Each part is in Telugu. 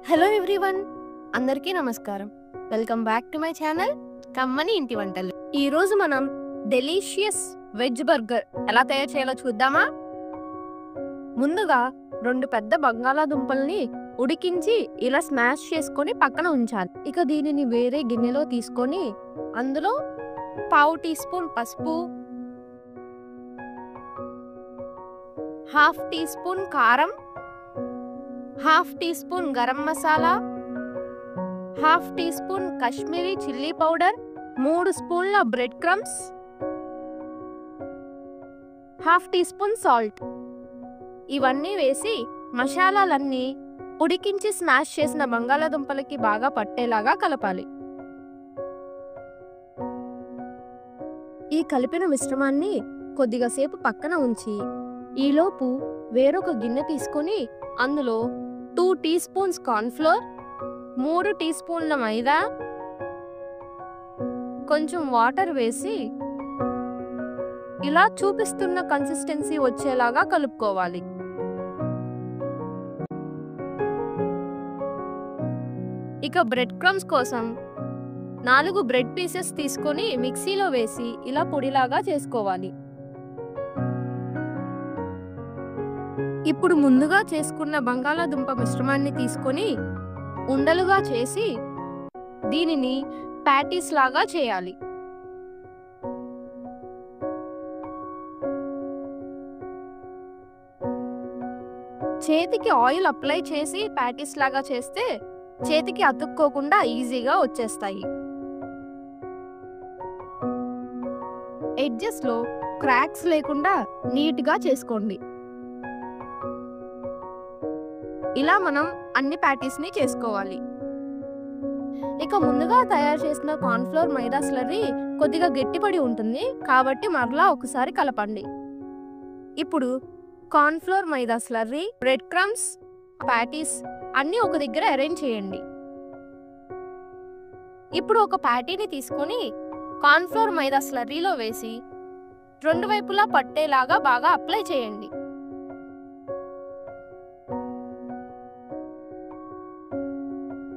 హలో ఎవ్రీవన్, అందరికీ నమస్కారం. Welcome back to my channel కమ్మని ఇంటి వంటలు. ఈరోజు మనం డెలీషియస్ వెజ్ బర్గర్ ఎలా తయారు చేయాలో చూద్దామా? ముందుగా 2 పెద్ద బంగాళాదుంపల్ని ఉడికించి ఇలా స్మాష్ చేసుకొని పక్కన ఉంచాలి. ఇక దీనిని వేరే గిన్నెలో తీసుకొని అందులో 1/2 టీ స్పూన్ పసుపు, 1/2 టీ స్పూన్ కారం, 1/2 teaspoon garam masala, 1/2 teaspoon Kashmiri chilli powder, 3 స్పూన్ల bread crumbs, 1/2 teaspoon salt ఇవన్నీ వేసి మసాలాలన్నీ ఉడికించి స్మాష్ చేసిన బంగాళాదుంపలకి బాగా పట్టేలాగా కలపాలి. ఈ కలిపిన మిశ్రమాన్ని కొద్దిగా సేపు పక్కన ఉంచి ఈలోపు వేరొక గిన్నె తీసుకొని అందులో 2 టీ స్పూన్స్ కార్న్ఫ్లోర్, 3 టీ స్పూన్ల మైదా, కొంచెం వాటర్ వేసి ఇలా చూపిస్తున్న కన్సిస్టెన్సీ వచ్చేలాగా కలుపుకోవాలి. ఇక బ్రెడ్ క్రమ్స్ కోసం 4 బ్రెడ్ పీసెస్ తీసుకొని మిక్సీలో వేసి ఇలా పొడిలాగా చేసుకోవాలి. ఇప్పుడు ముందుగా చేసుకున్న బంగాళాదుంప మిశ్రమాన్ని తీసుకొని ఉండలుగా చేసి దీనిని ప్యాటీస్ లాగా చేయాలి. చేతికి ఆయిల్ అప్లై చేసి ప్యాటీస్ లాగా చేస్తే చేతికి అతుక్కోకుండా ఈజీగా వచ్చేస్తాయి. ఎడ్జెస్ లో క్రాక్స్ లేకుండా నీట్గా చేసుకోండి. ఇలా మనం అన్ని ప్యాటీస్ ని చేసుకోవాలి. ఇక ముందుగా తయారు చేసిన కార్న్ఫ్లోర్ మైదా స్లర్రీ కొద్దిగా గట్టిపడి ఉంటుంది కాబట్టి మరలా ఒకసారి కలపండి. ఇప్పుడు కార్న్ఫ్లోర్ మైదా స్లర్రీ, బ్రెడ్ క్రమ్స్, ప్యాటీస్ అన్ని ఒక దగ్గర అరేంజ్ చేయండి. ఇప్పుడు ఒక ప్యాటీని తీసుకొని కార్న్ఫ్లోర్ మైదా స్లర్రీలో వేసి 2 వైపులా పట్టేలాగా బాగా అప్లై చేయండి.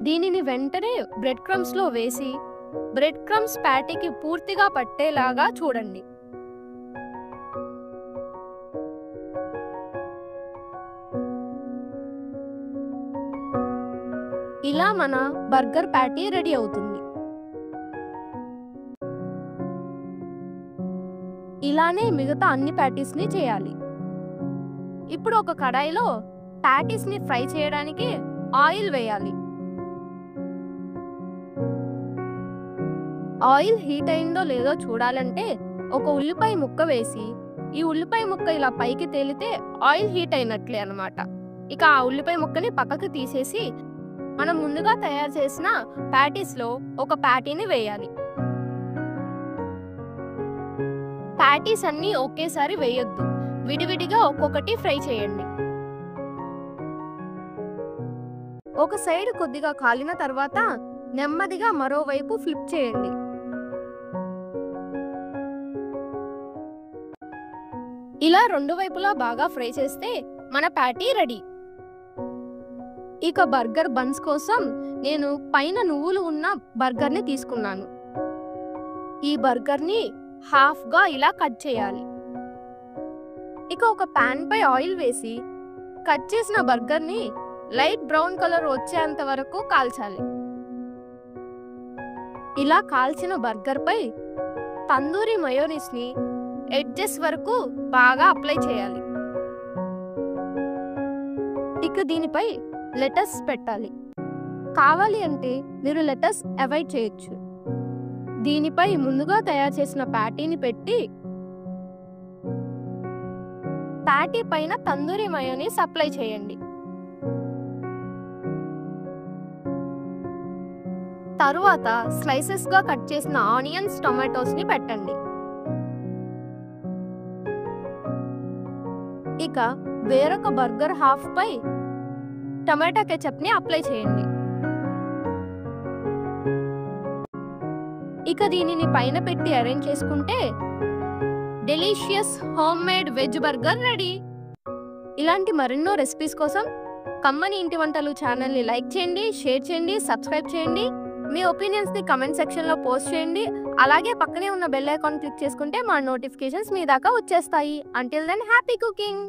దీనిని వెంటనే బ్రెడ్ క్రమ్స్ లో వేసి బ్రెడ్ క్రమ్స్ ప్యాటీకి పూర్తిగా పట్టేలాగా చూడండి. ఇలా మన బర్గర్ ప్యాటీ రెడీ అవుతుంది. ఇలానే మిగతా అన్ని ప్యాటీస్ ని చేయాలి. ఇప్పుడు ఒక కడాయిలో ప్యాటీస్ ని ఫ్రై చేయడానికి ఆయిల్ వేయాలి. ఆయిల్ హీట్ అయిందో లేదో చూడాలంటే ఒక ఉల్లిపాయ ముక్క వేసి ఈ ఉల్లిపాయ ముక్క ఇలా పైకి తేలితే ఆయిల్ హీట్ అయినట్లే అన్నమాట. ఇక ఆ ఉల్లిపాయ ముక్కని పక్కకు తీసేసి మనం ముందుగా తయారు చేసిన ప్యాటీస్ లో ఒక ప్యాటీని వేయాలి. ప్యాటీస్ అన్ని ఒకేసారి వేయొద్దు, విడివిడిగా ఒక్కొక్కటి ఫ్రై చేయండి. ఒక సైడ్ కొద్దిగా కాలిన తర్వాత నెమ్మదిగా మరోవైపు ఫ్లిప్ చేయండి. ఇలా 2 వైపులా బాగా ఫ్రై చేస్తే మన ప్యాటీ రెడీ. ఇక బర్గర్ బన్స్ కోసం నేను పైన నువ్వులు ఉన్న బర్గర్ ని తీసుకున్నాను. ఈ బర్గర్ ని హాఫ్ గా ఇలా కట్ చేయాలి. ఇక ఒక పాన్ పై ఆయిల్ వేసి కట్ చేసిన బర్గర్ ని లైట్ బ్రౌన్ కలర్ వచ్చేంత వరకు కాల్చాలి. ఇలా కాల్చిన బర్గర్ పై తందూరి మయోనీస్ ని ఎడ్జెస్ వరకు బాగా అప్లై చేయాలి. ఇక దీనిపై లెటస్ పెట్టాలి. కావాలి అంటే మీరు లెటస్ అవాయిడ్ చేయొచ్చు. దీనిపై ముందుగా తయారు చేసిన ప్యాటీని పెట్టి ప్యాటీ పైన తందూరి మయోనీస్ అప్లై చేయండి. తరువాత స్లైసెస్ గా కట్ చేసిన ఆనియన్స్, టొమాటోస్ ని పెట్టండి. ఇక వేరొక బర్గర్ హాఫ్ పై టమాటా కెచప్ ని అప్లై చేయండి. ఇక దీనిని పైన పెట్టి అరేంజ్ చేసుకుంటే delicious home made veg burger ready. ఇలాంటి మరెన్నో రెసిపీస్ కోసం కమ్మని ఇంటి వంటలు ఛానల్ని లైక్ చేయండి, షేర్ చేయండి, సబ్స్క్రైబ్ చేయండి. మీ ఒపీనియన్స్ని కమెంట్ సెక్షన్లో పోస్ట్ చేయండి. అలాగే పక్కనే ఉన్న బెల్ ఐకాన్ క్లిక్ చేసుకుంటే మా నోటిఫికేషన్స్ మీ దాకా వచ్చేస్తాయి. Until then happy cooking.